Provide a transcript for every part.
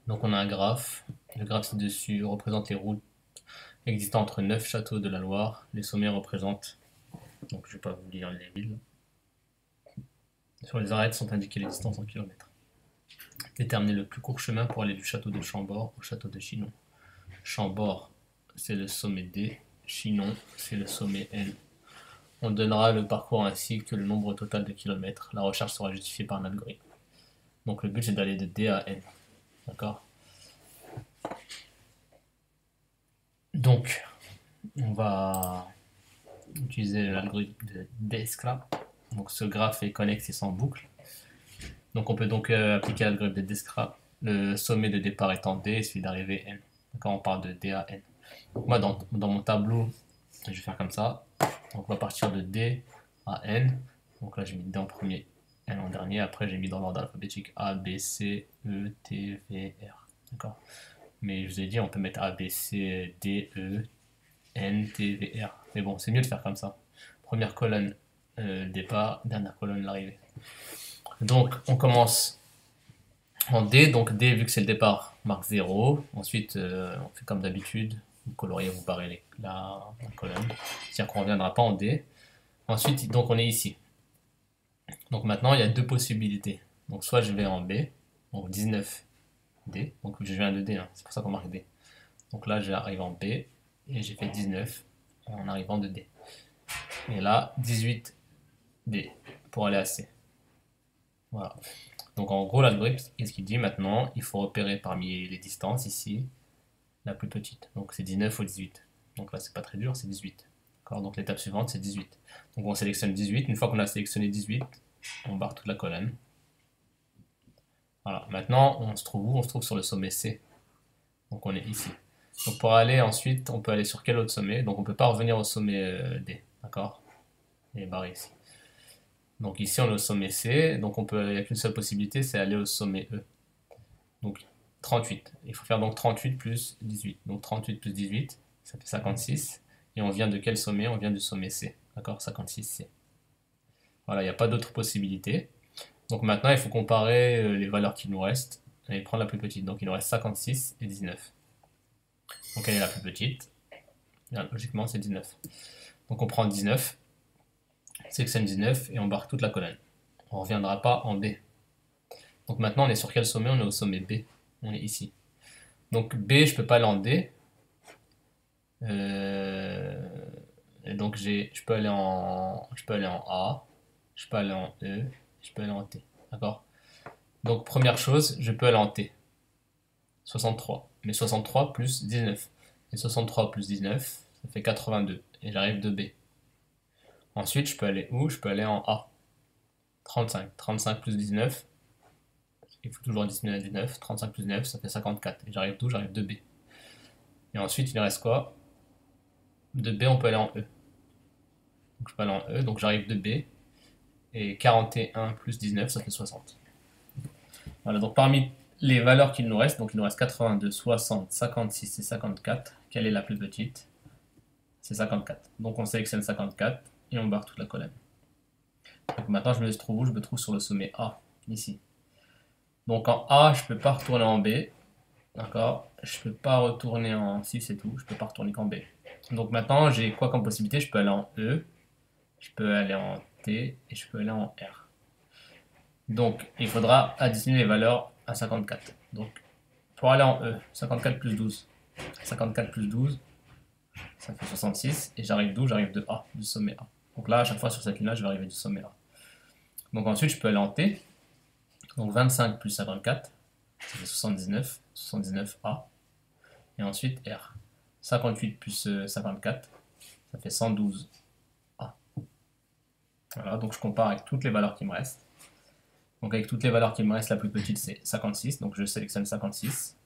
Donc on a un graphe. Le graphe ci-dessus représente les routes existant entre 9 châteaux de la Loire. Les sommets représentent, donc je ne vais pas vous lire les villes. Sur les arêtes sont indiquées les distances en kilomètres. Déterminer le plus court chemin pour aller du château de Chambord au château de Chinon. Chambord, c'est le sommet D. Chinon, c'est le sommet N. On donnera le parcours ainsi que le nombre total de kilomètres. La recherche sera justifiée par un algorithme. Donc le but c'est d'aller de D à N. D'accord. Donc on va utiliser l'algorithme de Descra. Donc ce graphe est connexe et sans boucle. Donc on peut donc appliquer l'algorithme de Descra. Le sommet de départ étant D et celui d'arrivée N. D'accord, on parle de D à N. Donc moi dans mon tableau, je vais faire comme ça. Donc on va partir de D à N. Donc là j'ai mis D en premier, N en dernier. Après j'ai mis dans l'ordre alphabétique A, B, C, E, T, V, R. D'accord. Mais je vous ai dit on peut mettre A, B, C, D, E, N, T, V, R. Mais bon, c'est mieux de faire comme ça. Première colonne départ, dernière colonne l'arrivée. Donc on commence en D. Donc D, vu que c'est le départ, marque 0. Ensuite, on fait comme d'habitude. Vous coloriez, vous barrez la colonne. C'est-à-dire qu'on ne reviendra pas en D. Ensuite, donc on est ici. Donc maintenant, il y a deux possibilités. Donc soit je vais en B, donc 19D. Donc je viens de D, hein, c'est pour ça qu'on marque D. Donc là, j'arrive en B et j'ai fait 19 en arrivant de D. Et là, 18D pour aller à C. Voilà. Donc en gros, l'algorithme, qu'est-ce qu'il dit maintenant? Il faut repérer parmi les distances ici la plus petite. Donc c'est 19 ou 18. Donc là, c'est pas très dur, c'est 18. Donc l'étape suivante, c'est 18. Donc on sélectionne 18. Une fois qu'on a sélectionné 18, on barre toute la colonne. Voilà. Maintenant, on se trouve où? On se trouve sur le sommet C. Donc on est ici. Donc pour aller ensuite, on peut aller sur quel autre sommet? Donc on ne peut pas revenir au sommet D. D'accord? Et barré ici. Donc ici, on est au sommet C. Donc il n'y a qu'une seule possibilité, c'est aller au sommet E. Donc 38. Il faut faire donc 38 plus 18. Donc 38 plus 18, ça fait 56. Et on vient de quel sommet? On vient du sommet C. D'accord? 56C. Voilà, il n'y a pas d'autre possibilité. Donc maintenant, il faut comparer les valeurs qu'il nous restent et prendre la plus petite. Donc il nous reste 56 et 19. Donc elle est la plus petite. Là, logiquement, c'est 19. Donc on prend 19, sélectionne 19 et on barre toute la colonne. On ne reviendra pas en B. Donc maintenant, on est sur quel sommet? On est au sommet B. On est ici. Donc B, je ne peux pas aller en D. Et donc je peux aller en A, je peux aller en E, je peux aller en T. D'accord? Donc première chose, je peux aller en T. 63. Mais 63 plus 19. Et 63 plus 19, ça fait 82. Et j'arrive de B. Ensuite, je peux aller où? Je peux aller en A. 35. 35 plus 19. Il faut toujours additionner à 19. 35 plus 9, ça fait 54. Et j'arrive d'où? J'arrive de B. Et ensuite, il reste quoi? De B, on peut aller en E. Donc je peux aller en E. Donc j'arrive de B. Et 41 plus 19, ça fait 60. Voilà, donc parmi les valeurs qu'il nous reste, donc il nous reste 82, 60, 56 et 54. Quelle est la plus petite? C'est 54. Donc on sélectionne 54 et on barre toute la colonne. Donc maintenant je me trouve où? Je me trouve sur le sommet A, ici. Donc en A, je ne peux pas retourner en B. D'accord? Je ne peux pas retourner en... Si, c'est tout. Je ne peux pas retourner qu'en B. Donc maintenant, j'ai quoi comme possibilité? Je peux aller en E, je peux aller en T et je peux aller en R. Donc, il faudra additionner les valeurs à 54. Donc, pour aller en E, 54 plus 12. 54 plus 12, ça fait 66. Et j'arrive d'où? J'arrive de A, du sommet A. Donc là, à chaque fois sur cette ligne-là, je vais arriver du sommet A. Donc ensuite, je peux aller en T. Donc 25 plus 54, ça fait 79. 79A. Et ensuite R. 58 plus 54, ça fait 112A. Voilà, donc je compare avec toutes les valeurs qui me restent. Donc avec toutes les valeurs qui me restent, la plus petite c'est 56, donc je sélectionne 56,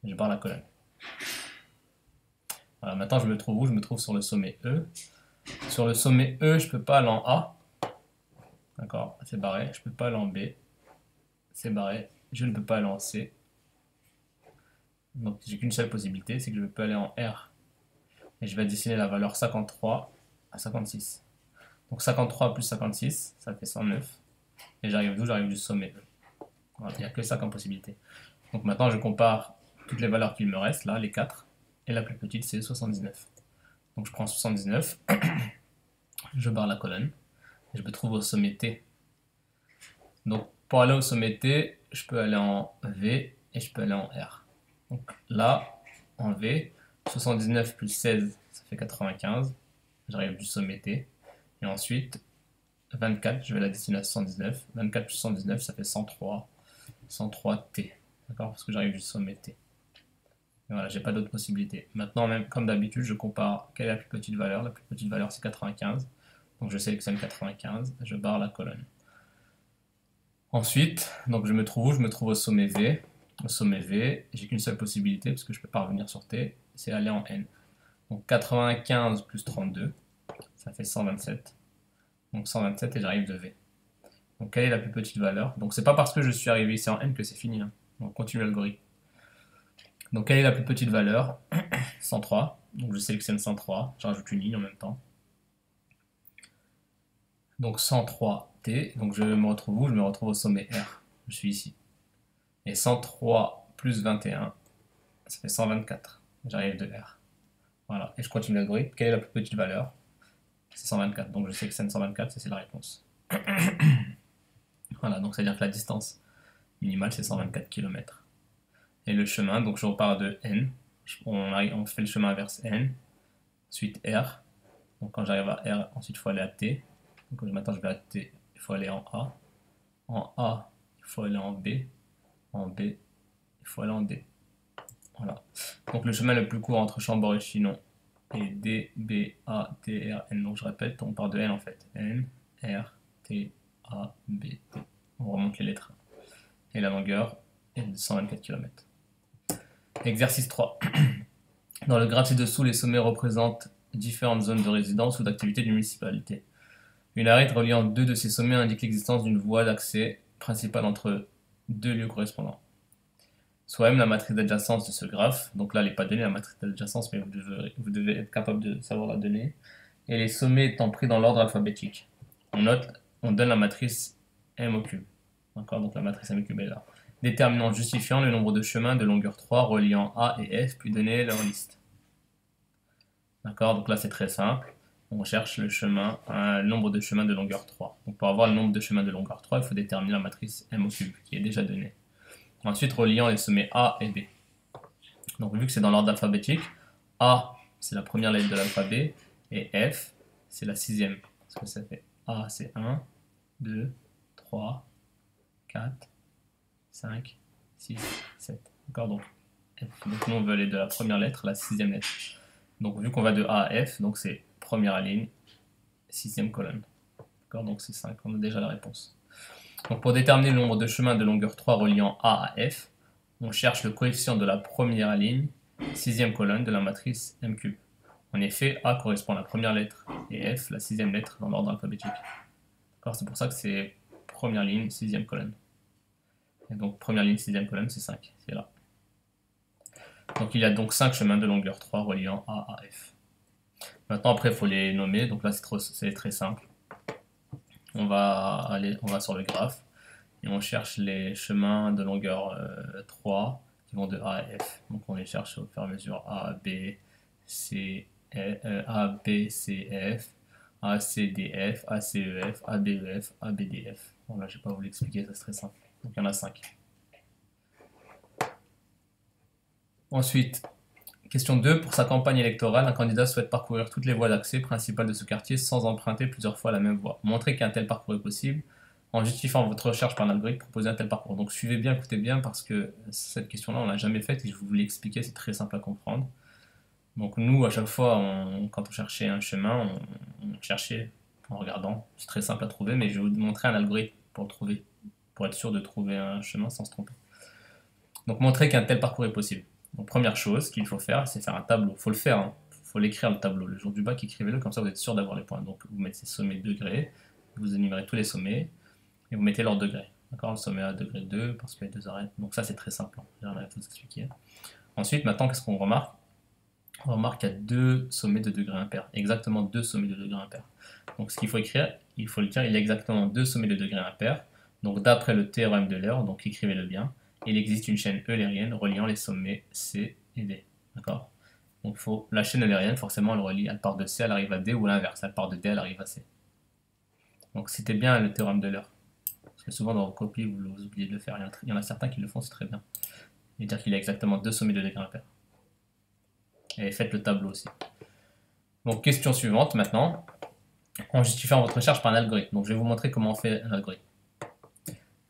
et je barre la colonne. Voilà, maintenant je me trouve où? Je me trouve sur le sommet E. Sur le sommet E, je peux pas aller en A. D'accord, c'est barré. Je peux pas aller en B. C'est barré. Je ne peux pas aller en C. Donc j'ai qu'une seule possibilité, c'est que je peux aller en R. Et je vais additionner la valeur 53 à 56. Donc 53 plus 56, ça fait 109. Et j'arrive d'où? J'arrive du sommet E. Voilà, il n'y a que ça comme possibilité. Donc maintenant, je compare toutes les valeurs qu'il me reste, là, les 4. Et la plus petite, c'est 79. Donc je prends 79, je barre la colonne, et je me trouve au sommet T. Donc pour aller au sommet T, je peux aller en V et je peux aller en R. Donc là, en V, 79 plus 16, ça fait 95. J'arrive du sommet T. Et ensuite, 24, je vais la dessiner à 79. 24 plus 119, ça fait 103. 103T. D'accord? Parce que j'arrive du sommet T. Et voilà, j'ai pas d'autre possibilité. Maintenant, même comme d'habitude, je compare quelle est la plus petite valeur. La plus petite valeur, c'est 95. Donc je sélectionne 95, je barre la colonne. Ensuite, donc je me trouve où? Je me trouve au sommet V. Au sommet V, j'ai qu'une seule possibilité, parce que je ne peux pas revenir sur T, c'est aller en N. Donc 95 plus 32, ça fait 127. Donc 127 et j'arrive de V. Donc quelle est la plus petite valeur? Donc c'est pas parce que je suis arrivé ici en N que c'est fini. Hein. On continue l'algorithme. Donc quelle est la plus petite valeur? 103. Donc je sélectionne 103, je rajoute une ligne en même temps. Donc 103T, donc je me retrouve où? Je me retrouve au sommet R. Je suis ici. Et 103 plus 21, ça fait 124. J'arrive de R. Voilà, et je continue l'algorithme. Quelle est la plus petite valeur? C'est 124, donc je sélectionne 124, c'est la réponse. Voilà, donc c'est-à-dire que la distance minimale, c'est 124 km. Et le chemin, donc je repars de N, on fait le chemin vers N, ensuite R, donc quand j'arrive à R, ensuite il faut aller à T, donc maintenant je vais à T, il faut aller en A, il faut aller en B, il faut aller en D. Voilà. Donc le chemin le plus court entre Chambord et Chinon est D, B, A, T, R, N. Donc je répète, on part de N en fait. N, R, T, A, B, T. On remonte les lettres. Et la longueur est de 124 km. Exercice 3. Dans le graphe ci-dessous, les sommets représentent différentes zones de résidence ou d'activité d'une municipalité. Une arête reliant deux de ces sommets indique l'existence d'une voie d'accès principale entre deux lieux correspondants. Soit M la matrice d'adjacence de ce graphe, donc là elle n'est pas donnée la matrice d'adjacence, mais vous devez être capable de savoir la donner, et les sommets étant pris dans l'ordre alphabétique. On donne la matrice M au cube. D'accord, donc la matrice M au cube est là. Déterminant justifiant le nombre de chemins de longueur 3 reliant A et F, puis donner leur liste. D'accord, donc là c'est très simple. On cherche le nombre de chemins de longueur 3. Donc pour avoir le nombre de chemins de longueur 3, il faut déterminer la matrice M au cube, qui est déjà donnée. Ensuite, reliant les sommets A et B. Donc vu que c'est dans l'ordre alphabétique, A c'est la première lettre de l'alphabet et F c'est la sixième. Parce que ça fait A c'est 1, 2, 3, 4, 5, 6, 7. D'accord, donc nous on veut aller de la première lettre à la sixième lettre. Donc vu qu'on va de A à F, donc c'est première ligne, sixième colonne. D'accord, donc c'est 5, on a déjà la réponse. Donc pour déterminer le nombre de chemins de longueur 3 reliant A à F, on cherche le coefficient de la première ligne, sixième colonne de la matrice M cube. En effet, A correspond à la première lettre et F la sixième lettre dans l'ordre alphabétique. C'est pour ça que c'est première ligne, sixième colonne. Et donc première ligne, sixième colonne, c'est 5, c'est là. Donc il y a donc 5 chemins de longueur 3 reliant A à F. Maintenant après il faut les nommer, donc là c'est très simple. On va sur le graphe et on cherche les chemins de longueur 3 qui vont de A à F. Donc on les cherche au fur et à mesure A, B, C, F, A, C, D, F, A, C, E, F, A, B, E, F, A, B, D, F. Bon là je vais pas vous l'expliquer, c'est très simple. Donc il y en a 5. Ensuite, question 2. Pour sa campagne électorale, un candidat souhaite parcourir toutes les voies d'accès principales de ce quartier sans emprunter plusieurs fois la même voie. Montrez qu'un tel parcours est possible. En justifiant votre recherche par un algorithme, proposez un tel parcours. Donc suivez bien, écoutez bien, parce que cette question-là, on l'a jamais faite et je vous l'ai expliqué, c'est très simple à comprendre. Donc nous, à chaque fois, quand on cherchait un chemin, on cherchait en regardant. C'est très simple à trouver, mais je vais vous montrer un algorithme pour le trouver, pour être sûr de trouver un chemin sans se tromper. Donc montrer qu'un tel parcours est possible. Donc première chose qu'il faut faire, c'est faire un tableau. Il faut le faire, hein. Faut l'écrire le tableau. Le jour du bac, écrivez-le, comme ça vous êtes sûr d'avoir les points. Donc vous mettez sommet degrés, vous énumérez tous les sommets, et vous mettez leur degré. D'accord, le sommet à degré 2, parce qu'il y a 2 arêtes. Donc ça c'est très simple, hein. J'arrive à tout expliquer. Ensuite, maintenant, qu'est-ce qu'on remarque? On remarque qu'il y a 2 sommets de degré impair. Exactement 2 sommets de degré impair. Donc ce qu'il faut écrire, il y a exactement 2 sommets de degré impair. Donc d'après le théorème de L'Heure, donc écrivez-le bien. il existe une chaîne eulérienne reliant les sommets C et D. D'accord? Donc la chaîne eulérienne, forcément, elle relie, elle part de C, elle arrive à D, ou l'inverse, elle part de D, elle arrive à C. Donc citez bien le théorème de l'heure. Parce que souvent dans vos copies, vous oubliez de le faire. Il y en a certains qui le font, c'est très bien. Et dire qu'il y a exactement 2 sommets de degré impair. Et faites le tableau aussi. Donc question suivante maintenant. En justifiant votre recherche par un algorithme. Donc je vais vous montrer comment on fait un algorithme.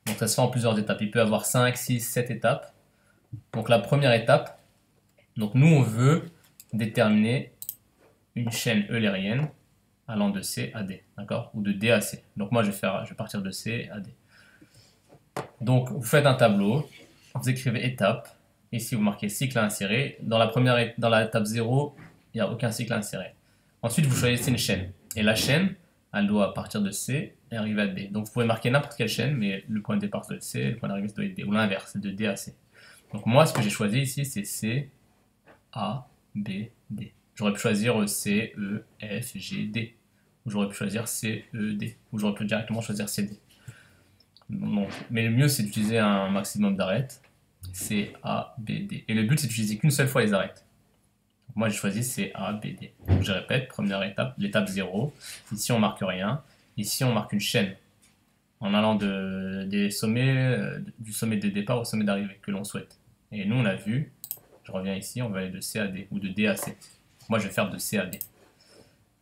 Donc ça se fait en plusieurs étapes. Il peut y avoir 5, 6, 7 étapes. Donc la première étape, donc nous on veut déterminer une chaîne eulérienne allant de C à D, d'accord? Ou de D à C. Donc moi je vais partir de C à D. Donc vous faites un tableau, vous écrivez étape, ici vous marquez cycle à insérer. Dans la étape 0, il n'y a aucun cycle à insérer. Ensuite vous choisissez une chaîne. Et la chaîne, elle doit partir de C et arriver à D. Donc vous pouvez marquer n'importe quelle chaîne, mais le point de départ doit être C, le point d'arrivée doit être D. Ou l'inverse, c'est de D à C. Donc moi ce que j'ai choisi ici c'est C, A, B, D. J'aurais pu choisir C, E, F, G, D. Ou j'aurais pu choisir C, E, D. Ou j'aurais pu directement choisir C, D. Donc, mais le mieux c'est d'utiliser un maximum d'arêtes. C, A, B, D. Et le but c'est d'utiliser qu'une seule fois les arêtes. Donc, moi j'ai choisi C, A, B, D. Donc je répète, première étape, l'étape 0. Ici on marque rien. Ici on marque une chaîne. En allant du sommet de départ au sommet d'arrivée que l'on souhaite. Et nous on a vu, je reviens ici, on va aller de C à D ou de D à C. Moi je vais faire de C à D.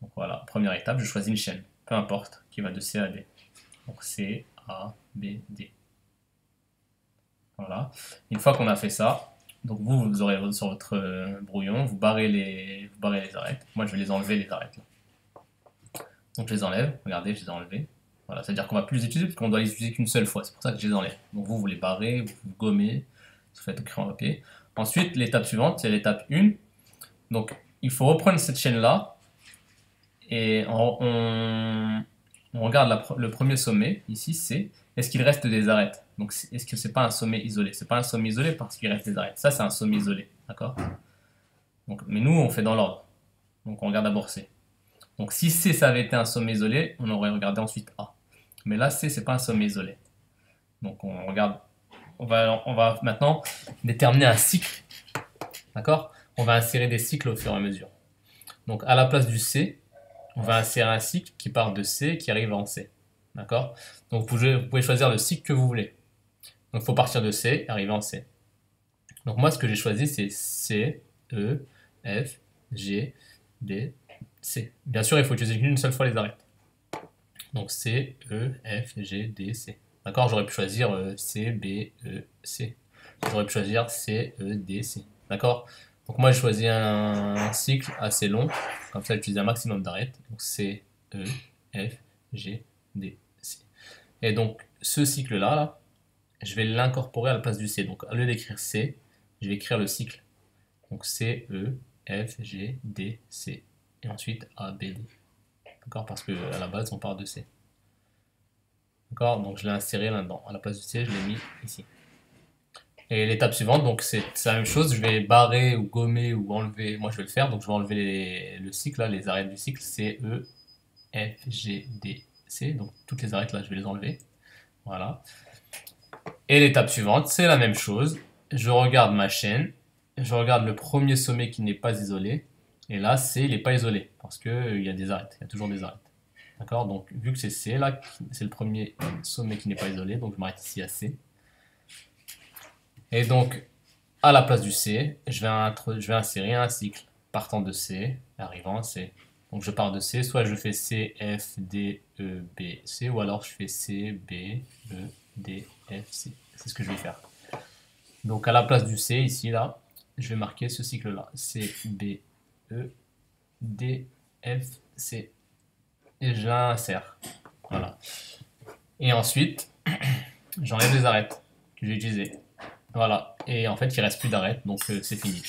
Donc voilà, première étape, je choisis une chaîne, peu importe, qui va de C à D. Donc C, A, B, D. Voilà. Une fois qu'on a fait ça, donc vous aurez sur votre brouillon, vous barrez les arêtes. Moi je vais les enlever les arêtes. Là. Donc je les enlève, regardez, je les ai enlevées. Voilà, c'est-à-dire qu'on va plus les utiliser parce qu'on doit les utiliser qu'une seule fois. C'est pour ça que je les enlève. Donc vous les barrez, vous gommez, vous faites au crayon à papier. Ensuite, l'étape suivante, c'est l'étape 1. Donc il faut reprendre cette chaîne-là et on regarde le premier sommet, ici c'est, est-ce qu'il reste des arêtes? Donc est-ce que c'est pas un sommet isolé? C'est pas un sommet isolé parce qu'il reste des arêtes. Ça c'est un sommet isolé, d'accord? Mais nous on fait dans l'ordre. Donc on regarde d'abord C. Donc si C ça avait été un sommet isolé, on aurait regardé ensuite A. Mais là C c'est pas un sommet isolé. Donc on regarde, on va maintenant déterminer un cycle, d'accord? On va insérer des cycles au fur et à mesure. Donc à la place du C, on va insérer un cycle qui part de C et qui arrive en C. D'accord? Donc vous pouvez choisir le cycle que vous voulez. Donc il faut partir de C et arriver en C. Donc moi ce que j'ai choisi c'est C, E, F, G, D, C. Bien sûr il faut utiliser une seule fois les arêtes. Donc C, E, F, G, D, C. D'accord? J'aurais pu choisir C, B, E, C. J'aurais pu choisir C, E, D, C. D'accord? Donc moi j'ai choisi un cycle assez long, comme ça j'utilise un maximum d'arêtes. Donc C, E, F, G, D, C. Et donc ce cycle-là, là, je vais l'incorporer à la place du C. Donc au lieu d'écrire C, je vais écrire le cycle. Donc C, E, F, G, D, C. Et ensuite A, B, D. D'accord? Parce qu'à la base on part de C. D'accord? Donc je l'ai inséré là-dedans. À la place du C, je l'ai mis ici. Et l'étape suivante, donc c'est la même chose, je vais barrer ou gommer ou enlever, moi je vais le faire, donc je vais enlever le cycle, là, les arêtes du cycle, C, E, F, G, D, C, donc toutes les arêtes là je vais les enlever, voilà. Et l'étape suivante, c'est la même chose, je regarde ma chaîne, je regarde le premier sommet qui n'est pas isolé, et là C il n'est pas isolé, parce qu'il y a des arêtes, il y a toujours des arêtes. D'accord? Donc vu que c'est C là, c'est le premier sommet qui n'est pas isolé, donc je m'arrête ici à C. Et donc, à la place du C, je vais insérer un cycle partant de C, arrivant à C. Donc je pars de C, soit je fais C, F, D, E, B, C, ou alors je fais C, B, E, D, F, C. C'est ce que je vais faire. Donc à la place du C, ici, là, je vais marquer ce cycle-là. C, B, E, D, F, C. Et je l'insère. Voilà. Et ensuite, j'enlève les arêtes que j'ai utilisées. Voilà, et en fait il ne reste plus d'arêtes, donc c'est fini.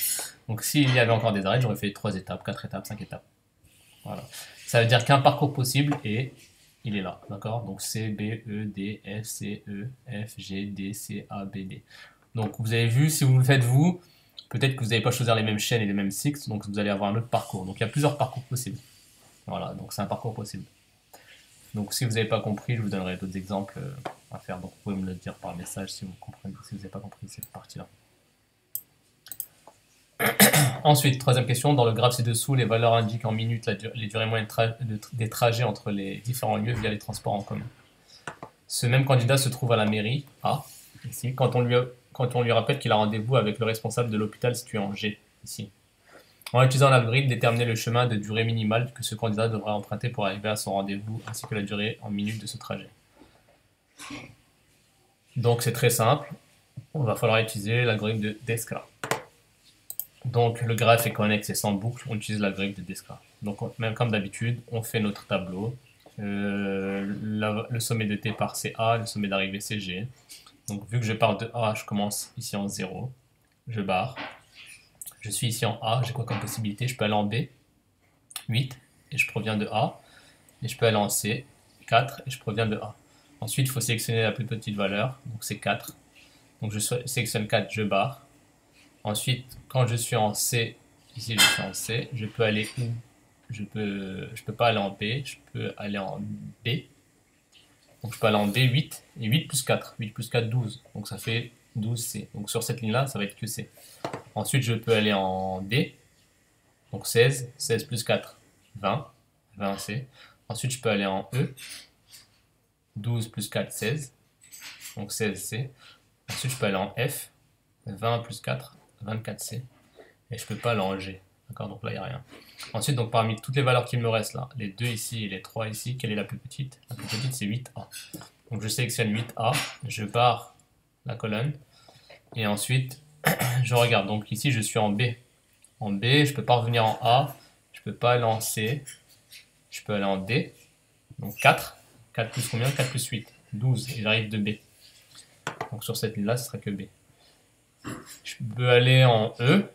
Donc s'il y avait encore des arêtes, j'aurais fait 3 étapes, 4 étapes, 5 étapes. Voilà. Ça veut dire qu'un parcours possible et il est là, d'accord? Donc C, B, E, D, F, C, E, F, G, D, C, A, B, D. Donc vous avez vu, si vous le faites vous, peut-être que vous n'allez pas choisir les mêmes chaînes et les mêmes cycles, donc vous allez avoir un autre parcours. Donc il y a plusieurs parcours possibles. Voilà, donc c'est un parcours possible. Donc si vous n'avez pas compris, je vous donnerai d'autres exemples à faire. Donc vous pouvez me le dire par message si vous comprenez, si vous n'avez pas compris cette partie-là. Ensuite, troisième question, dans le graphe ci-dessous, les valeurs indiquent en minutes les durées moyennes des trajets entre les différents lieux via les transports en commun. Ce même candidat se trouve à la mairie A, ici, quand on lui rappelle qu'il a rendez-vous avec le responsable de l'hôpital situé en G, ici. En utilisant l'algorithme, déterminer le chemin de durée minimale que ce candidat devra emprunter pour arriver à son rendez-vous, ainsi que la durée en minutes de ce trajet. Donc c'est très simple, on va falloir utiliser l'algorithme de Descartes. Donc le graphe est connexe et sans boucle, on utilise l'algorithme de Descartes. Donc même comme d'habitude, on fait notre tableau. Le sommet de départ c'est A, le sommet d'arrivée c'est G. Donc vu que je pars de A, je commence ici en 0, je barre. Je suis ici en A, j'ai quoi comme possibilité? Je peux aller en B, 8, et je proviens de A. Et je peux aller en C, 4, et je proviens de A. Ensuite, il faut sélectionner la plus petite valeur, donc c'est 4. Donc je sélectionne 4, je barre. Ensuite, quand je suis en C, ici je suis en C, je peux aller où? Je peux pas aller en B, je peux aller en B. Donc je peux aller en B, 8, et 8 plus 4, 8 plus 4, 12. Donc ça fait 12C. Donc sur cette ligne-là, ça va être que C. Ensuite, je peux aller en D, donc 16, 16 plus 4, 20, 20C. Ensuite, je peux aller en E, 12 plus 4, 16, donc 16C. Ensuite, je peux aller en F, 20 plus 4, 24C. Et je peux pas aller en G. D'accord, donc là, il n'y a rien. Ensuite, donc parmi toutes les valeurs qu'il me reste là, les 2 ici et les 3 ici, quelle est la plus petite? La plus petite, c'est 8A. Donc je sélectionne 8A, je barre la colonne, et ensuite, je regarde. Donc ici, je suis en B. En B, je peux pas revenir en A, je peux pas aller en C, je peux aller en D. Donc 4. 4 plus combien? 4 plus 8. 12. Et j'arrive de B. Donc sur cette ligne-là, ce sera que B. Je peux aller en E.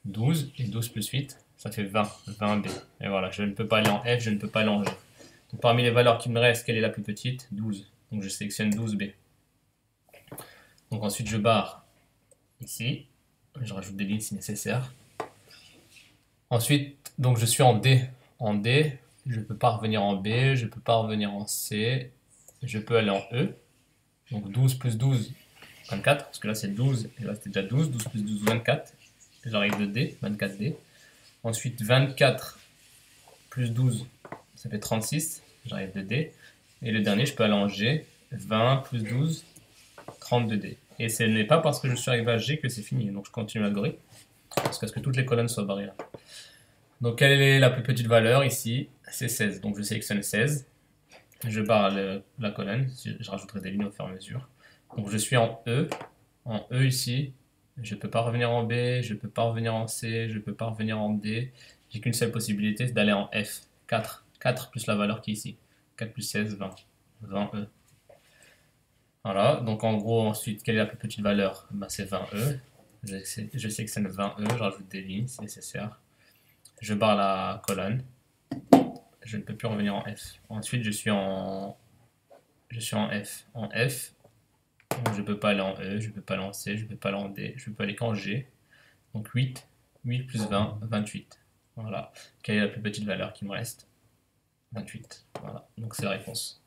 12. Et 12 plus 8, ça fait 20. 20B. Et voilà, je ne peux pas aller en F, je ne peux pas aller en G. Donc parmi les valeurs qui me restent, quelle est la plus petite? 12. Donc je sélectionne 12B. Donc ensuite, je barre ici. Je rajoute des lignes si nécessaire. Ensuite, donc je suis en D. En D, je ne peux pas revenir en B, je ne peux pas revenir en C, je peux aller en E. Donc 12 plus 12, 24, parce que là c'est 12, et là c'était déjà 12, 12 plus 12, 24. J'arrive de D, 24D. Ensuite 24 plus 12, ça fait 36, j'arrive de D. Et le dernier, je peux aller en G, 20 plus 12, 32D. Et ce n'est pas parce que je suis arrivé à G que c'est fini, donc je continue l'algorithme, jusqu'à ce que toutes les colonnes soient barrées là. Donc quelle est la plus petite valeur ici? C'est 16. Donc je sélectionne 16. Je barre la colonne. Je rajouterai des lignes au fur et à mesure. Donc je suis en E. En E ici. Je ne peux pas revenir en B. Je ne peux pas revenir en C. Je ne peux pas revenir en D. J'ai qu'une seule possibilité, c'est d'aller en F. 4. 4 plus la valeur qui est ici. 4 plus 16, 20. 20E. Voilà. Donc en gros, ensuite, quelle est la plus petite valeur? Ben, c'est 20E. Je sélectionne 20E. Je rajoute des lignes si nécessaire. Je barre la colonne. Je ne peux plus revenir en F. Ensuite, je suis en F. En F, donc je ne peux pas aller en E, je ne peux pas aller en C, je ne peux pas aller en D, je ne peux aller qu'en G. Donc 8. 8 plus 20, 28. Voilà. Quelle est la plus petite valeur qui me reste? 28. Voilà. Donc c'est la réponse.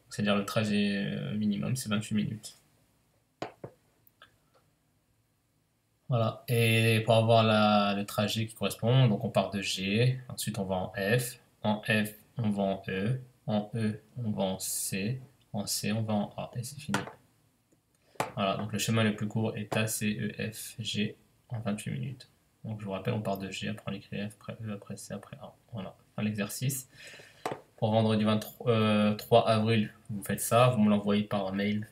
C'est-à-dire le trajet minimum, c'est 28 minutes. Voilà. Et pour avoir le trajet qui correspond, donc on part de G, ensuite on va en F. En F, on va en E. En E, on va en C. En C, on va en A. Et c'est fini. Voilà, donc le chemin le plus court est A, C, E, F, G en 28 minutes. Donc je vous rappelle, on part de G, après on écrit F, après E, après C, après A. Voilà, enfin, l'exercice. Pour vendredi 3 avril, vous faites ça, vous me l'envoyez par mail